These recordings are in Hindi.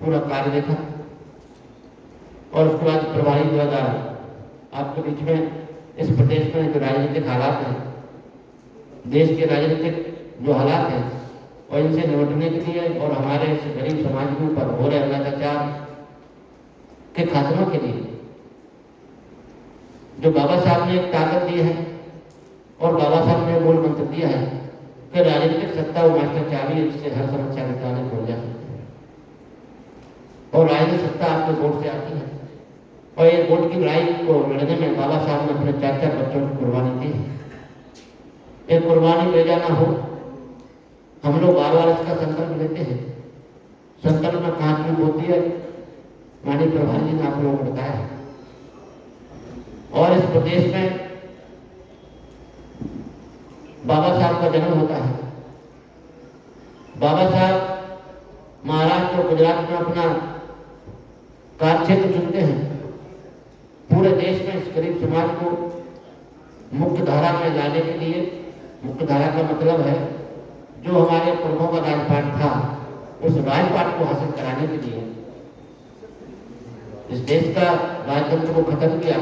पूरा कार्य देखा और उसके बाद प्रभारी द्वारा आपके बीच में इस प्रदेश में जो राजनीतिक हालात हैं, देश के राजनीतिक जो हालात हैं और इनसे निपटने के लिए और हमारे इस गरीब समाज के ऊपर हो रहे अत्याचार के खात्मे के लिए जो बाबा साहब ने एक ताकत दी है और बाबा साहब ने मूल मंत्र दिया है कि राजनीतिक सत्ता वो मास्टर चाबी है जिससे हर समस्या निकालने खोल जा सकते हैं और राजनीतिक सत्ता आपके वोट से आती है और ये वोट की लड़ाई को लड़ने में बाबा साहब ने अपने 4 बच्चों की कुर्बानी दी है। एक कुर्बानी ले जाना हो, हम लोग बार बार इसका संकल्प लेते हैं, संकल्प में कहाँ चूक होती है माननीय प्रभारी जी ने आप लोगों को बताया है। और इस प्रदेश में बाबा साहब का जन्म होता है। बाबा साहब महाराष्ट्र और गुजरात में अपना कार्य क्षेत्र चुनते हैं। पूरे देश में इस गरीब समाज को मुख्य धारा में लाने के लिए, मुख्य धारा का मतलब है जो हमारे पुरखों का राजपाट था उस राजपाट को हासिल कराने के लिए इस देश का राजतंत्र को खत्म किया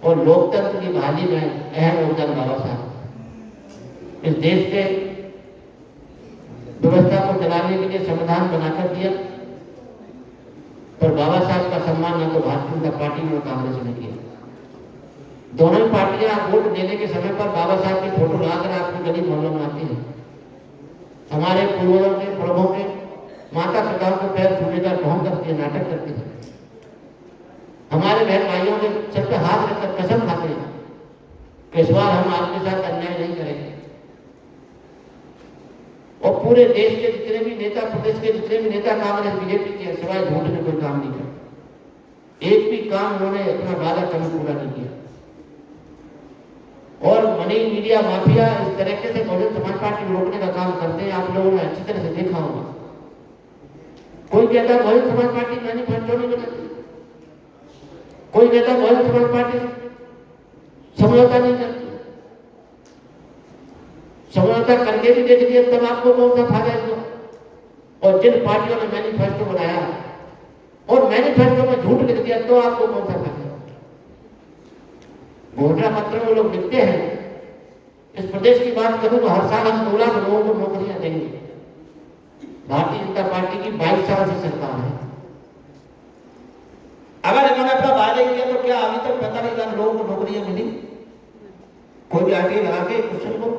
और लोकतंत्र की बहाली में अहम योगदान बाबा साहब, इस देश के व्यवस्था को चलाने के लिए संविधान बनाकर दिया। पर बाबा साहब का सम्मान न तो भारतीय जनता पार्टी ने और कांग्रेस ने किया। दोनों ही पार्टियां वोट देने के समय पर बाबा साहब की फोटो लाकर आपकी गली मोहल्लों में आती है। हमारे पूर्वजों के, प्रभुओं के, माता पिताओं के पैर छूने का ढोंग करती है, नाटक करती है। हमारे बहन भाइयों के सर पे हाथ रखकर कसम खाते हैं कि इस बार हम आपके साथ अन्याय नहीं करेंगे। और पूरे देश के जितने भी नेता, प्रदेश के जितने भी नेता कांग्रेस बीजेपी के सिवाय झूठ में कोई काम नहीं किया। एक भी काम उन्होंने अपना वादा कभी पूरा नहीं किया। और मनी मीडिया माफिया इस तरीके से बहुजन समाज पार्टी को रोकने का काम करते हैं, आप लोगों ने अच्छी तरह से देखा होगा। कोई कहता है बहुजन समाज पार्टी मैनिफेस्टो नहीं बनाती, कोई कहता है बहुजन समाज पार्टी समझौता नहीं करती। समझौता करके भी देख लिया तब आपको कौन सा फायदा हुआ। और जिन पार्टियों ने मैनिफेस्टो बनाया और मैनिफेस्टो में झूठ लिख दिया तो आपको कौन सा फायदा। घोषणा पत्र में लोग लिखते हैं, इस प्रदेश की बात करूं तो हर साल हम 2 लाख लोगों को नौकरियां देंगे। भारतीय जनता पार्टी की 22 साल से सरकार है। अगर इन्होंने अपना वायदे किया तो क्या अभी तक 45,000 लोगों को नौकरियां मिली? कोई भी आगे लगा के क्वेश्चन को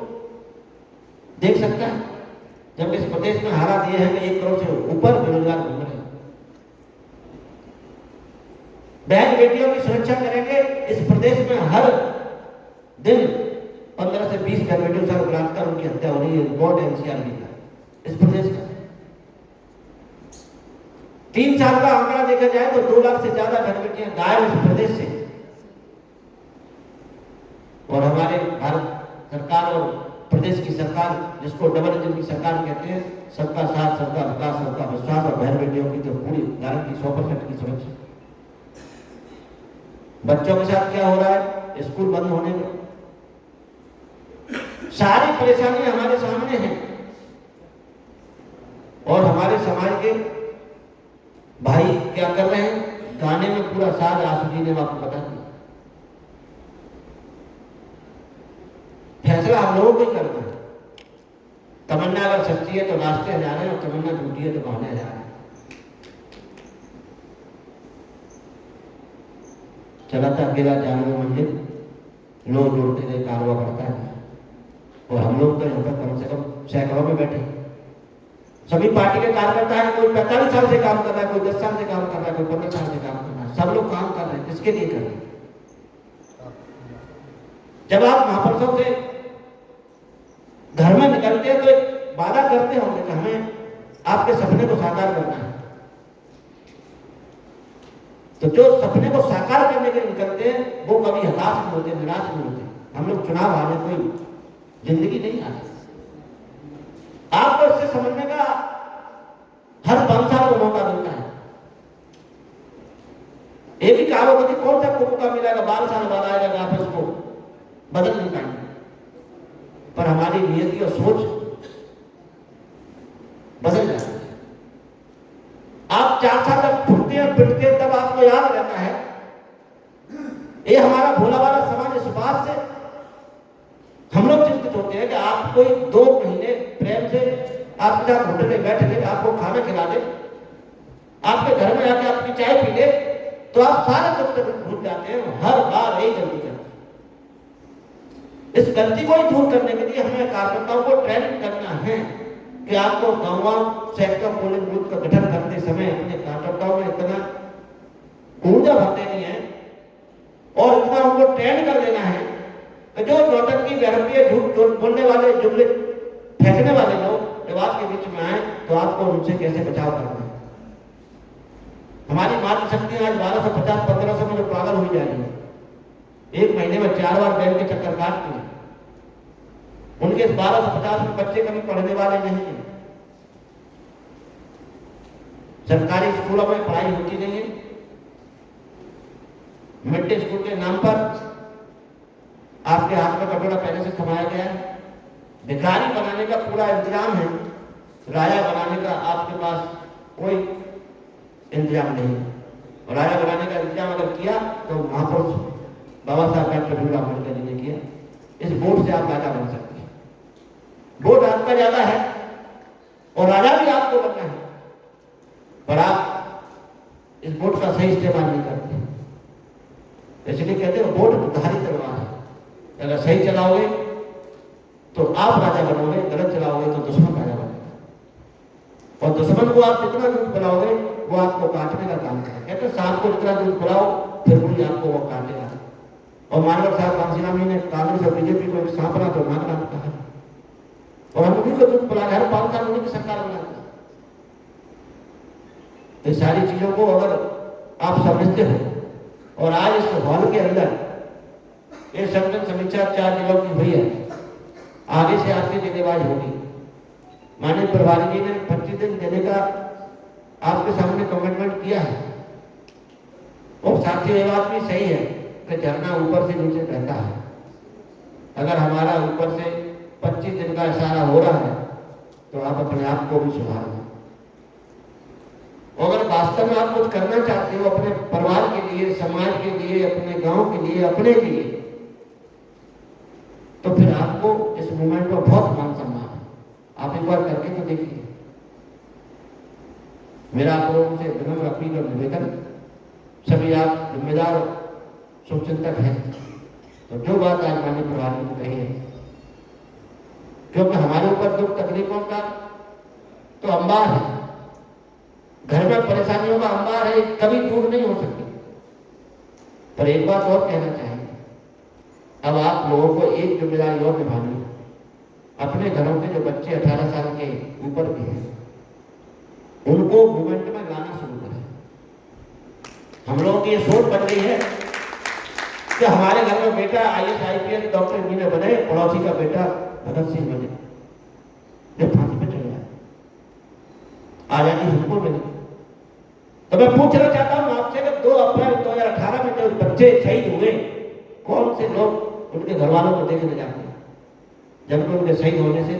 देख सकता है। जब इस प्रदेश में हालात ये है कि 1 करोड़ से ऊपर बेरोजगार घूम रहे हैं। बहन बेटियों की सुरक्षा करेंगे। इस प्रदेश में हर दिन 15 से 20 बहन बेटियों से बलात्कार उनकी हत्या हो रही है। रिकॉर्ड एनसीआरबी का इस प्रदेश का 3 साल का आंकड़ा देखा जाए तो 2 लाख से ज्यादा बहन बेटियां गायब इस प्रदेश से। और हमारे भारत सरकार और प्रदेश की सरकार, जिसको डबल इंजन की सरकार कहते हैं, सबका साथ, सबका विकास, सबका विश्वास और बहन बेटियों की तो पूरी गारंटी 100% की सुरक्षा। बच्चों के साथ क्या हो रहा है? स्कूल बंद होने में सारी परेशानी हमारे सामने है। और हमारे समाज के भाई क्या कर रहे हैं? गाने में पूरा साथ आंसू जी ने आपको बता दिया। फैसला हम लोगों को ही करना है। तमन्ना अगर सच्ची है तो नाचते जा रहे हैं और तमन्ना झूठी है तो बहाने जा रहे हैं। चलाता अकेला जानवर मंदिर, लोग जोड़ते गए कारवा बढ़ता है। और हम लोग तो यहाँ पर कम से कम सैकड़ों में बैठे। सभी पार्टी के कार्यकर्ता है, कोई 45 साल से काम कर रहा है, कोई 10 साल से काम कर रहा है, कोई 15 साल से काम कर रहा है। सब लोग काम कर रहे हैं, किसके लिए कर रहे हैं? जब आप महापुरुषों से घर में निकलते हैं तो एक वादा करते होंगे कि हमें आपके सपने को साकार करना है। तो जो सपने को साकार करने के लिए निकलते हैं वो कभी हताश नहीं होते, निराश नहीं होते। हम लोग चुनाव हारे कोई जिंदगी नहीं हारे। आपको इससे समझने का हर 5 साल को मौका मिलता है। एक ही कहावत कौन सा मौका मिलेगा? 12 साल बाद आएगा, आप उसको बदल नहीं पाएंगे। पर हमारी नियति और सोच बदल जाती है। आप 4 साल तक फुटते हैं पिटते हैं, तब आपको याद रहता है। ये हमारा भोला वाला समाज, इस बात से हम लोग चिंतित होते हैं कि आप कोई 2 महीने प्रेम से आपके साथ होटल में बैठ ले, आपको खाना खिला दे, आपके घर में आके आपकी चाय पी ले, तो आप सारे दुख तक भूल जाते हैं। हर बार यही गलती करते हैं। इस गलती को दूर करने के लिए हमें कार्यकर्ताओं को ट्रेनिंग करना है कि आपको गांव सेक्टर पोलिंग बूथ का गठन करते समय अपने कार्यकर्ताओं में इतना ऊर्जा भर देनी है और इतना उनको ट्रेन कर देना है कि जो नौटंकी बेरहमी झूठ बोलने वाले, जुमले फेंकने वाले लोग विवाद के बीच में आए तो आपको उनसे कैसे बचाव करना है। हमारी मातृशक्ति आज 1250-1500 में जो पागल हुई जा रही है, 1 महीने में 4 बार बैंक के चक्कर काटती है। उनके 1250 में बच्चे कभी पढ़ने वाले नहीं है। सरकारी स्कूलों में पढ़ाई होती नहीं है। मिड डे स्कूल के नाम पर आपके हाथ में कटोरा पहले से थमाया गया है। भिखारी बनाने का पूरा इंतजाम है, राजा बनाने का आपके पास कोई इंतजाम नहीं। और राजा बनाने का इंतजाम अगर किया तो महापुरुष बाबा साहब डॉक्टर भीमराव अम्बेडकर जी ने किया। इस वोट से आप राजा बन सकते हैं। वोट आपका ज्यादा है और राजा भी आपको बनना है, पर आप इस वोट का सही इस्तेमाल नहीं करते। इसलिए कहते हैं वोट बुधारी तलवार है। अगर सही चलाओगे तो आप राजा बनोगे, गलत चलाओगे तो दुश्मन राजा बनेगा। और दुश्मन को आप जितना दूध पिलाओगे वो आपको काटने का काम करेगा। कहते हैं सांप को जितना दूध पिलाओ फिर वही आपको वो काटेगा। और मानवर साहब कांसीराम जी ने कांग्रेस और बीजेपी को एक सांपना तो मानना कहा और हम उन्हीं को दूध पिला रहे, हर 5 साल उन्हीं की सरकार बनाते हैं। तो सारी चीजों को अगर आप समझते हो और आज इस हॉल के अंदर ये संगठन समीक्षा 4 जिलों की हुई है, आगे से आपकी जिलेवारी होगी। माननीय प्रभारी जी ने 25 दिन देने का आपके सामने कमिटमेंट किया है और साथ ही ये बात भी सही है कि झरना ऊपर से नीचे बहता है। अगर हमारा ऊपर से 25 दिन का इशारा हो रहा है तो आप अपने आप को भी सुधार लें। अगर वास्तव में आप कुछ करना चाहते हो अपने परिवार के लिए, समाज के लिए, अपने गांव के लिए, अपने लिए, तो फिर आपको इस मूवमेंट पर बहुत मान सम्मान है। आप एक बार करके तो देखिए। मेरा आप लोगों से विनम्र अपील और निवेदन, सभी आप जिम्मेदार शुभचिंतक हैं, तो जो बात आज माननीय प्रधानमंत्री ने कही है, क्योंकि हमारे ऊपर दुख तकलीफों का तो अंबार है, घर में परेशानियों का अंबार है, कभी दूर नहीं हो सकती। पर एक बात और कहना चाहेंगे, अब आप लोगों को एक जिम्मेदारी और निभानी है। अपने घरों के जो बच्चे 18 साल के ऊपर भी हैं उनको मूवमेंट में लाना शुरू करें। हम लोगों की ये सोच बन रही है कि हमारे घर में बेटा IAS IPS डॉक्टर इंजीनियर बने, पड़ोसी का बेटा भगत सिंह बने, जो फांसी पे चल जाए, आजादी हमको मिले। तो मैं पूछना चाहता हूं आपसे कि 2 अप्रैल 2018 में जो बच्चे शहीद हुए, कौन से लोग उनके घर वालों को देखने जाते हैं? जबकि उनके शहीद होने से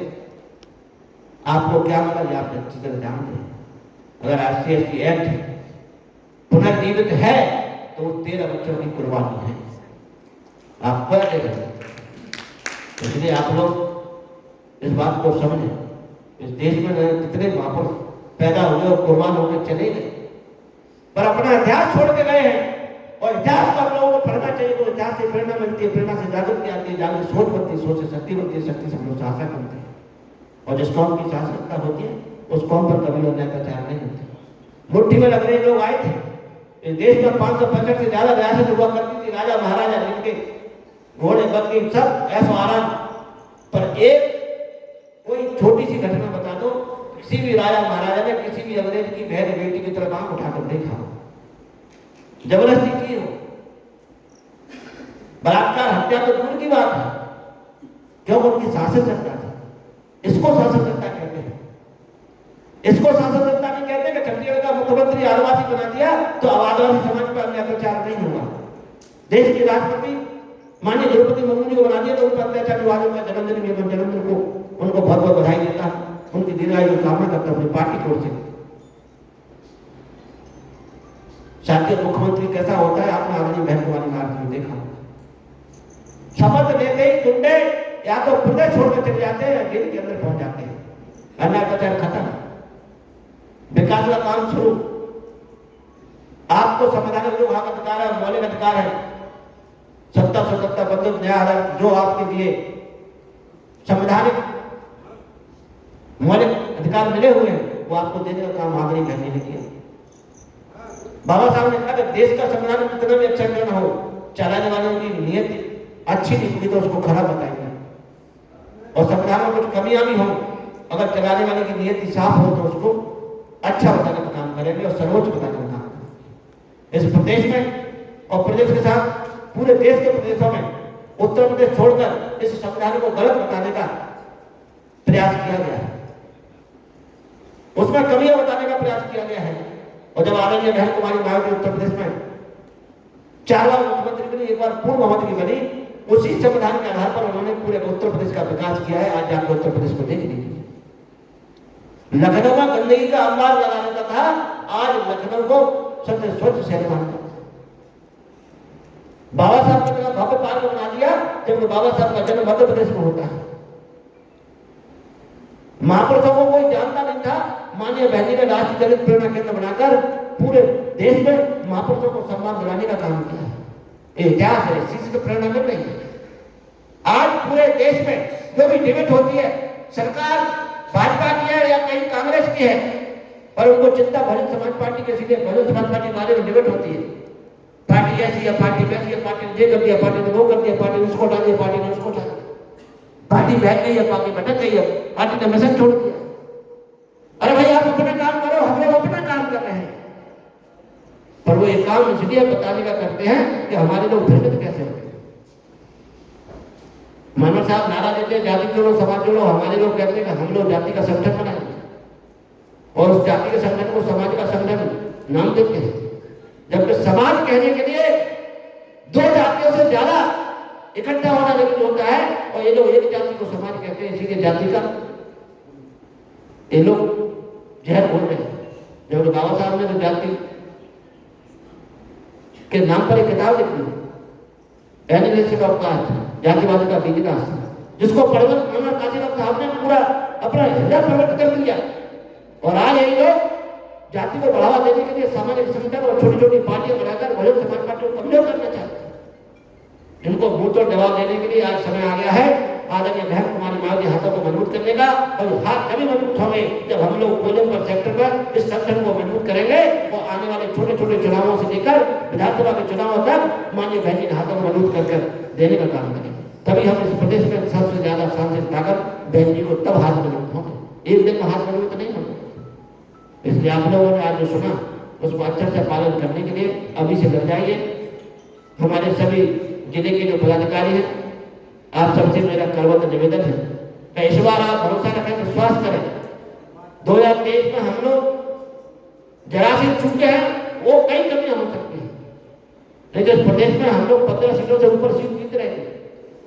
आपको क्या मिला ये आप अच्छी तरह जानते हैं। अगर SC/ST एक्ट पुनर्जीवित है तो 13 बच्चों की कुर्बानी है। आप क्या करें? इसलिए आप लोग इस बात को समझें। इस देश में कितने महापुरुष पैदा हुए और कुर्बान होकर चले गए, पर अपना इतिहास छोड़ के गए हैं। और इतिहास को आप लोगों को पढ़ना चाहिए। तो इतिहास से प्रेरणा मिलती है, प्रेरणा से जागृति आती है, जागृति सोच बनती है, सोच से शक्ति बनती है, शक्ति से हम लोग शासक बनते हैं। और जिस कौम की शासकता होती है उस कौम पर कभी अन्याय अत्याचार नहीं होते। मुट्ठी में लग रहे लोग आए थे इस देश में, 565 से ज्यादा रियासत हुआ करती थी, राजा महाराजा जिनके घोड़े बकरी सब ऐसा आराम। पर एक कोई छोटी सी घटना बता दो, किसी भी राजा महाराजा ने किसी भी अंग्रेज की बहन बेटी की तरफ आंख उठाकर देखा हो, जबरदस्ती की हो, बलात्कार हत्या तो दूर की बात है, क्यों? उनकी शासन सत्ता थी। इसको शासन सत्ता कहते हैं। इसको शासन सत्ता नहीं कहते कि छत्तीसगढ़ का मुख्यमंत्री आदिवासी बना दिया तो अब आदिवासी समाज पर अत्याचार नहीं होगा। देश के राष्ट्रपति माननीय द्रौपदी मुर्मू जी को बना दिया तो उन पर अत्याचार विवादों में जन्मदिन को उनको बहुत बहुत बधाई देता, उनकी दीर्घायु की कामना करता अपनी पार्टी की ओर से। साथियों, मुख्यमंत्री कैसा होता है आपने आदरणीय बहन कुमारी मार्ग में देखा। शपथ लेते ही गुंडे या तो प्रदेश छोड़कर चले जाते हैं या जेल के अंदर पहुंच जाते हैं। अन्याय अत्याचार खत्म, विकास का काम शुरू। आपको संवैधानिक जो हक अधिकार है, मौलिक अधिकार है, सत्ता स्वतंत्रता बंधुत्व न्याय आधार जो आपके लिए संवैधानिक मौलिक अधिकार मिले हुए हैं, वो आपको देने का काम आदरणीय बहन ने किया। बाबा साहब ने कहा कि देश का संविधान कितना भी अच्छा क्यों ना हो, चलाने वालों की नीयत अच्छी निकली तो उसको खराब बताएंगे, और संविधान में कुछ कमियां भी हो, अगर चलाने वाले की नीयत साफ हो तो उसको अच्छा बताने का काम करेंगे और सर्वोच्च बताने का काम करेंगे। इस प्रदेश में और प्रदेश के साथ पूरे देश के प्रदेशों में उत्तर प्रदेश छोड़कर इस संविधान को गलत बताने का प्रयास किया गया है, उसमें कमियां बताने का प्रयास किया गया है। और जब आदरणीय बहन कुमारी मायावती उत्तर प्रदेश में 4 बार मुख्यमंत्री बनी, 1 बार पूर्व मंत्री बनी, उसी संविधान के आधार पर उन्होंने पूरे उत्तर प्रदेश का विकास किया है। आज जाकर उत्तर प्रदेश को देख लीजिए, लखनऊ में गंदगी का अंबार लगा रहता था, आज लखनऊ को सबसे स्वच्छ शहर मानता है। बाबा साहब ने भव्य पार्क बना दिया, जबकि बाबा साहब का जन्म मध्य प्रदेश में होता है। महापुरुषों को कोई जानता नहीं था, माननीय बहन जी ने राष्ट्रीय दलित प्रेरणा केंद्र बनाकर पूरे देश में महापुरुषों को सम्मान दिलाने का काम किया। इतिहास है, इसी से प्रेरणा मिल रही है। आज पूरे देश में जो भी डिबेट होती है, सरकार भाजपा की है या कहीं कांग्रेस की है, पर उनको चिंता बहुजन समाज पार्टी के सीधे बहुजन समाज पार्टी के बारे में डिबेट होती है। पार्टी ऐसी है, पार्टी वैसी है, पार्टी ने ये कर दिया, पार्टी ने वो कर दिया, पार्टी ने उसको डाल दिया, पार्टी ने उसको डाल दिया, पार्टी बहक गई है, पार्टी भटक गई है, पार्टी ने मिशन छोड़ दिया। अरे भाई आप अपना काम करो, हम लोग अपना काम कर रहे हैं, पर वो ये काम इसलिए बताने का करते हैं कि हमारे लोग भ्रमित कैसे होते हैं। मनोहर साहब नारा देते हैं जाति जोड़ो समाज जोड़ो, हमारे लोग कहते हैं कि हम लोग जाति का संगठन बनाएंगे और उस जाति के संगठन को समाज का संगठन नाम देते हैं, जबकि समाज कहने के लिए 2 जातियों से ज्यादा इकट्ठा होना जरूरी होता है, और ये लोग एक जाति को समाज कहते हैं, इसीलिए जाति का ये लोग जहर बोल रहे हैं। जब बाबा साहब ने तो जाति के नाम पर एक किताब लिखी, एनालिसिस ऑफ कास्ट, जातिवाद का बिजनेस, जिसको पढ़कर मनोहर काशीराम साहब ने पूरा अपना हृदय प्रकट कर दिया। और आज यही लोग जाति को बढ़ावा देने के लिए सामाजिक संगठन और छोटी छोटी पार्टियां बनाकर बहुजन समाज पार्टी को कमजोर करना चाहते हैं। इनको मुंहतोड़ जवाब देने के लिए आज समय आ गया है आदरणीय बहन कुमारी मायावती हाथों को मजबूत करने का, और हाथ तभी मजबूत होंगे जब हम लोग कोलम सेक्टर पर इस संगठन को मजबूत करेंगे, और आने वाले छोटे छोटे चुनावों से लेकर विधानसभा के चुनावों तक माननीय बहन जी हाथों को मजबूत कर देने का काम करेंगे। तभी हम इस प्रदेश में सबसे ज्यादा सांसद ताकत बहन जी को तब हाथ मजबूत होंगे, एक दिन में हाथ मजबूत नहीं होंगे। इसलिए आप लोगों ने आज जो सुना उसको अच्छे से पालन करने के लिए अभी से लग जाइए। हमारे सभी जिले के जो पदाधिकारी हैं, आप सबसे मेरा करवत निवेदन है कि इस बार आप भरोसा रखें, विश्वास करें। 2023 में हम लोग जरा सी चूके हैं, वो कई कमियां हो सकती हैं, लेकिन इस प्रदेश में हम लोग 15 सीटों से ऊपर सीट जीत रहे थे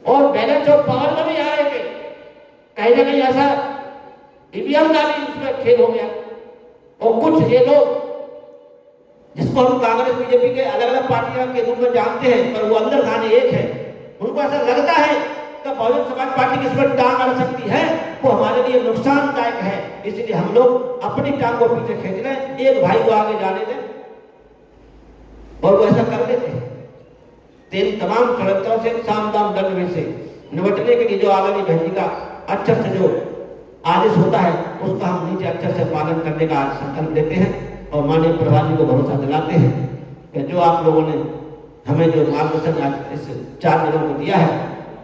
और बैलेंस ऑफ पावर में भी आ रहे थे। कहीं ना कहीं ऐसा ईवीएम का भी उसमें खेल हो गया, और कुछ ये लोग जिसको हम कांग्रेस बीजेपी के अलग अलग पार्टियों के रूप में जानते हैं, पर वो अंदर खाने एक है, उनको ऐसा लगता है कि बहुजन समाज पार्टी की इस पर टांग अड़ सकती है, वो हमारे लिए नुकसानदायक है। इसलिए हम लोग अपनी टांग को पीछे खींच लें, एक भाई को आगे जाने दें, और वो ऐसा कर देते हैं। इन तमाम षड्यंत्रों से साम दाम दंड में से निपटने के लिए जो आदरणीय बहन जी का अक्षर से जो आदेश होता है, उसका हम नीचे अक्षर से पालन करने का संकल्प लेते हैं, और माननीय प्रधान जी को भरोसा दिलाते हैं कि जो आप लोगों ने हमें जो मार्गदर्शन आज इस 4 दिनों को दिया है,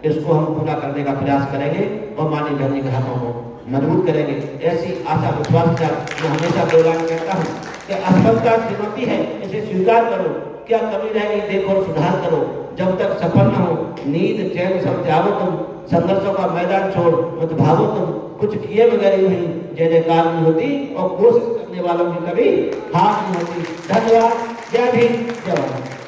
इसको हम पूरा करने का प्रयास करेंगे और माननीय बहन जी के हाथों को मजबूत करेंगे। ऐसी आशा विश्वास के साथ मैं हमेशा दौरान कहता हूँ कि असफलता चुनौती है, इसे स्वीकार करो, क्या कमी रहेगी देखो और सुधार करो, जब तक सफल न हो नींद चैन सब त्यागो तुम, संघर्षों का मैदान छोड़ मत भागो तुम, कुछ किए बगैर यूं ही जय जयकार नहीं होती और कोशिश करने वालों की कभी हार नहीं होती। धन्यवाद। जय भीम, जय भारत।